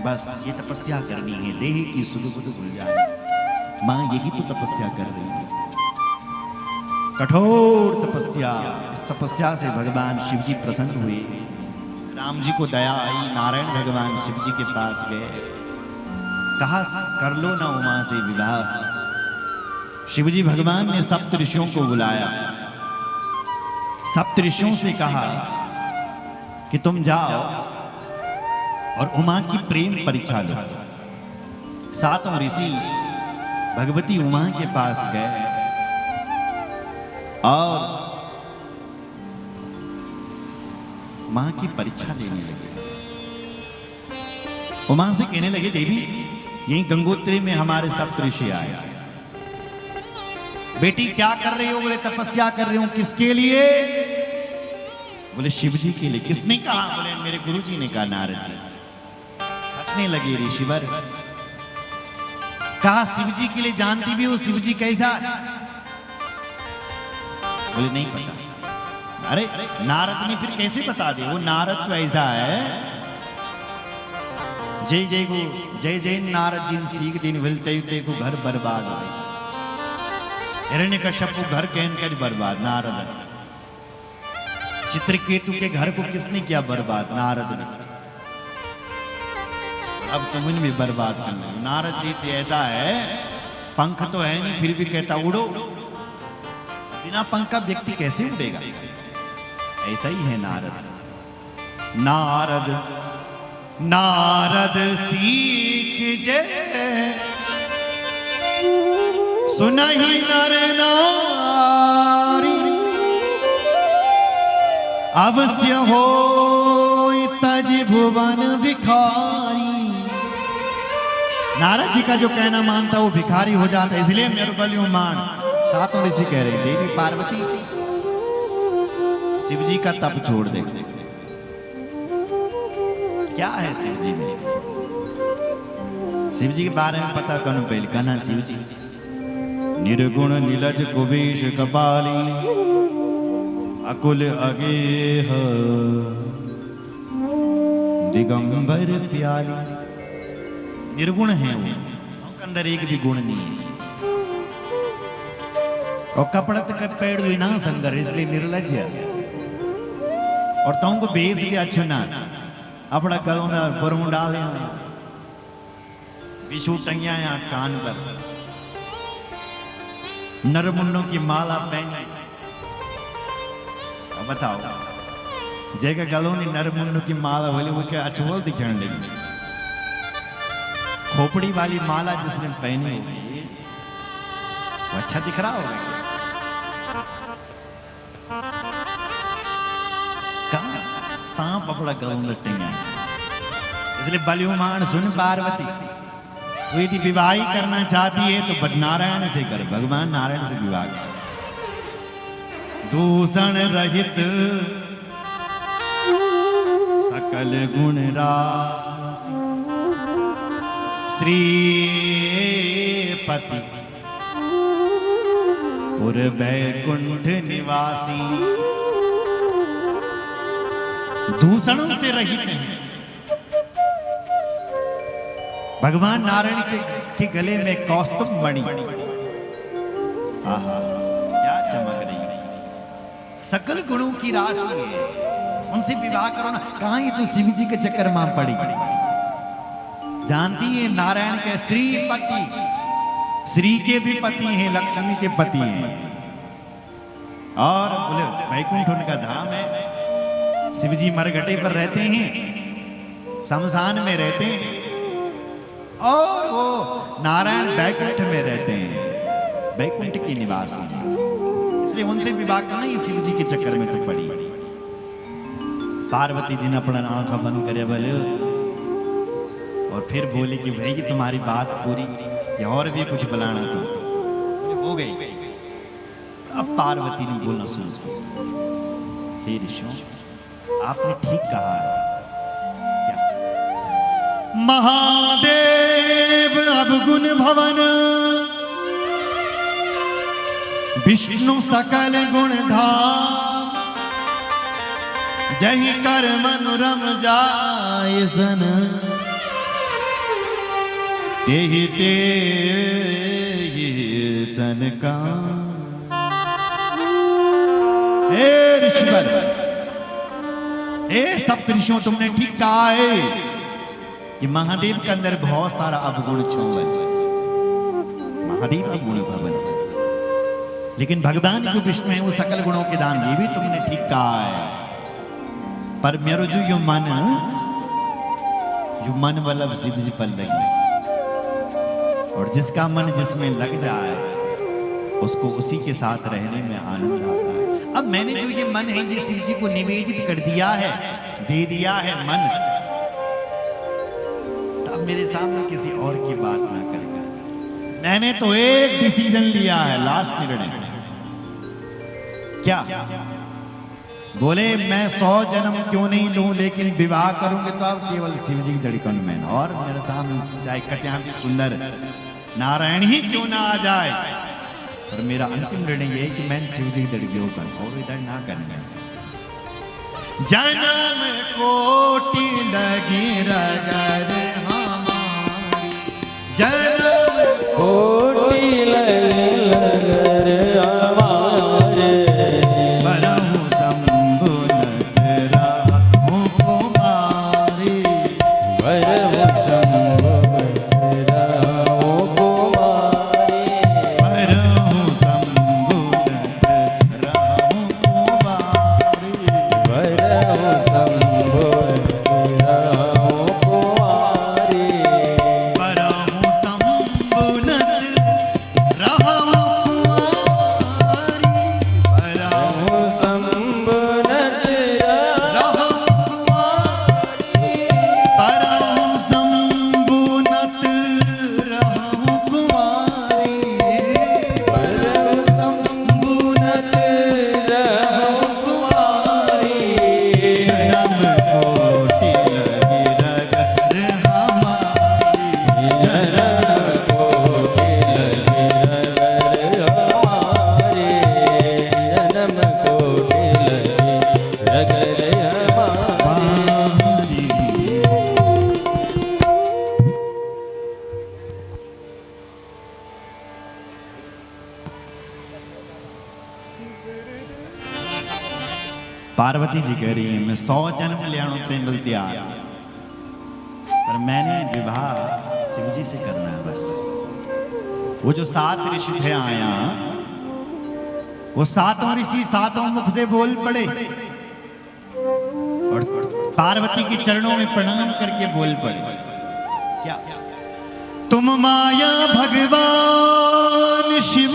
बस ये तपस्या करनी है, देह की सुध बुध भूल जाए। मां यही तो तपस्या कर रही है, कठोर तपस्या। इस तपस्या से भगवान शिव जी प्रसन्न हुए। राम जी को दया आई, नारायण भगवान शिव जी के पास गए, कहा कर लो ना उमा से विवाह। शिव जी भगवान ने सप्त ऋषियों को बुलाया, सप्त ऋषियों से कहा कि तुम जाओ और उमा की प्रेम परीक्षा लो। सातों ऋषि भगवती उमा के पास गए और मां की परीक्षा देने लगे। उमा से कहने लगे, देवी यहीं गंगोत्री में हमारे सप्त ऋषि आए। बेटी क्या कर रही हो? बोले तपस्या कर रही हूं। किसके लिए? बोले शिव जी के लिए। किसने कहा? बोले मेरे गुरु जी ने कहा, नारद जी। हंसने लगे ऋषिवर, कहा शिव जी के लिए जानती भी हो? शिव जी कैसा? बोले नहीं पता। अरे नारद ने फिर कैसे बता दे? वो नारद तो ऐसा है, जय जय को जय जय नारद जिन सीख दिन मिलते को घर बर्बाद हो। हिरण्यकश्यप को घर कहन कर बर्बाद नारद। चित्रकेतु के घर को किसने किया बर्बाद? नारद ने। अब तुम इन भी बर्बाद कर लो। नारद जी तो ऐसा है, पंख तो है नहीं फिर भी कहता उड़ो। बिना पंख का व्यक्ति कैसे उड़ेगा? ऐसा ही है नारद। नारद नारद सीख जे सुनहि नर नारी, अवश्य हो तज भुवन भिखारी। नारद जी का जो कहना मानता वो भिखारी हो जाता, इसलिए मेरे बलियों मान। सातों ऋषि कह रहे, देवी पार्वती शिव जी का तप छोड़ दे। क्या है शिव जी में? शिव जी के बारे में पता करूं पहले। कहना शिव जी निर्गुण नीलज कुबेश कपाली, अकुल अगेह दिगंबर प्याली। निर्गुण है वो, उनके अंदर एक भी गुण नहीं है। और कपड़त के पेड़ विना संगर, इसलिए निर्लज है। और तुमको बेस भी अच्छो ना अपना करो ना बरूं डाले विशु टंगिया या कान पर, नरमुन्नों की माला पहने। अब बताओ जगह गलों ने नरमुन्नों की माला बोली वो क्या अचुवल दिखने लगी। खोपड़ी वाली माला जिसने पहनी होगी वो अच्छा दिख रहा होगा। सांप अपना गलों लटेंगे। इसलिए बलियुमान सुन पार्वती, वो यदि विवाह करना चाहती है तो नारायण से कर, भगवान नारायण से विवाह कर। दूषण रहित सकल गुण राशि, श्रीपति पुर बैकुंठ निवासी। दूषणों से रहित हैं। भगवान नारायण के गले में कौस्तुभ मणि, आहा क्या चमक रही है। सकल गुणों की राशि है, उनसे विवाह करो ना। कहां ये तो शिव जी के चक्कर में पड़ी। जानती है नारायण के श्रीपति, श्री के भी पति हैं, लक्ष्मी के पति हैं। और बोले वैकुंठ उनका धाम है। शिव जी मरघटे पर रहते हैं, शमशान में रहते हैं, और वो नारायण वैकुंठ में रहते हैं, वैकुंठ की निवासी। इसलिए उनसे विवाह करना ही शिव जी के चक्कर में तो पड़ी। पार्वती जी ने अपना आंख बंद करे बोले, और फिर बोले कि भाई तुम्हारी बात पूरी, कि और भी कुछ बुलाना तो हो गई। अब पार्वती ने बोलना शुरू, हे ऋषियों आपने ठीक कहा है। क्या? महादेव अवगुण भवन, विष्णु सकल गुण धाम, जहि कर मनोरम जाय सन, तेहि ते सनका। हे ऋषिवर, हे सप्त ऋषियों, तुमने ठीक कहा है कि महादेव के अंदर बहुत सारा अवगुण छुवन, महादेव अवगुण भवन, लेकिन भगवान जो विष्णु है वो सकल गुणों के दान, ये भी तुमने ठीक कहा है। पर मेरो जो यो मन वल्लभ शिव जी पर लगी, और जिसका मन जिसमें लग जाए उसको उसी के साथ रहने में आनंद आता है। अब मैंने जो ये मन है ये शिव जी को निवेदित कर दिया है, दे दिया है मन, तब मेरे सामने किसी और की बात ना करेगा। मैंने तो एक डिसीजन लिया है, लास्ट निर्णय। क्या बोले, मैं 100 जन्म क्यों नहीं लूं, लेकिन विवाह करूंगे तो अब केवल शिव जी की धड़कन में, और मेरे सामने चाहे कटिया भी सुंदर नारायण ही क्यों ना आ जाए, और मेरा अंतिम निर्णय ये है कि मैं शिव जी की धड़कियों पर और इधर ना करना। जन्म कोटि लगी रगर हमारी, जन्म कोटि लगी रगर हमारे, परहु संबुलत राहु कुमारी, परहु संबुलत राहु कुमारी, परहु संबुलत राहु कुमारी, परहु संबुलत राहु कुमारी, परहु संबुलत राहु कुमारी, परहु संबुलत राहु कुमारी, परहु संबुलत राहु कुमारी, परहु संबुलत राहु कुमारी, जन्म कोटि लगी रगर हमारी, जन्म कोटि लगी रगर हमारे, जन्म कोटि लगी रगर हमारे। पार्वती जी कह रही है, मैं 100 जन्म ले आऊं ते मिल तैयार, पर मैंने विवाह शिव जी से करना है बस। वो जो 7 ऋषि थे आया, वो 7 ऋषि 7 मुख से बोल पड़े, और पार्वती के चरणों में प्रणाम करके बोल पड़े, क्या तुम माया भगवान शिव,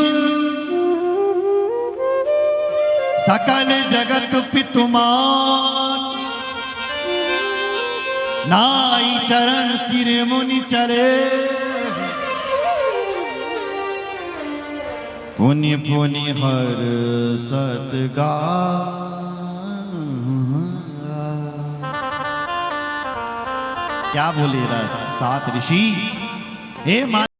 सकल जगत पितुमान, नाई चरण सिर मुनि चले, पुनि पुनि हर सतगा। क्या बोले 7 ऋषि, हे